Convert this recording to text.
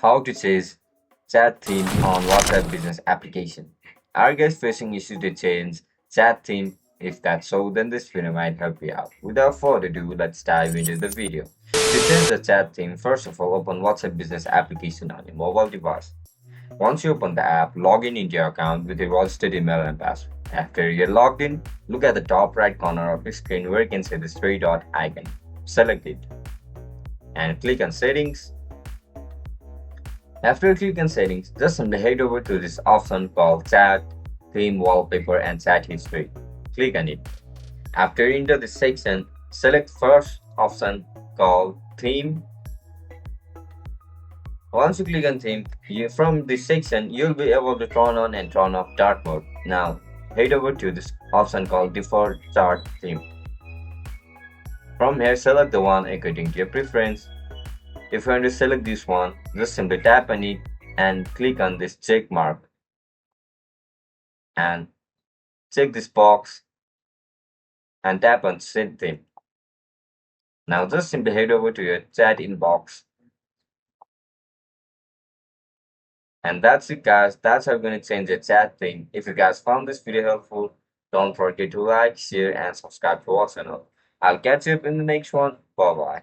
How to change chat theme on WhatsApp business application. Are you guys facing issue to change chat theme? If that's so, then this video might help you out. Without further ado, let's dive into the video. To change the chat theme, first of all, open WhatsApp business application on your mobile device. Once you open the app, log in into your account with your registered email and password. After you're logged in, look at the top right corner of your screen where you can see this three dot icon. Select it and click on settings. After you click on settings, just simply head over to this option called chat, theme, wallpaper, and chat history. Click on it. After you enter this section, select first option called theme. Once you click on theme, from this section, you'll be able to turn on and turn off dark mode. Now, head over to this option called default chart theme. From here, select the one according to your preference. If you want to select this one, just simply tap on it and click on this check mark and check this box and tap on set theme. Now just simply head over to your chat inbox. And that's it guys, that's how you're going to change your chat theme. If you guys found this video helpful, don't forget to like, share and subscribe to our channel. I'll catch you up in the next one. Bye bye.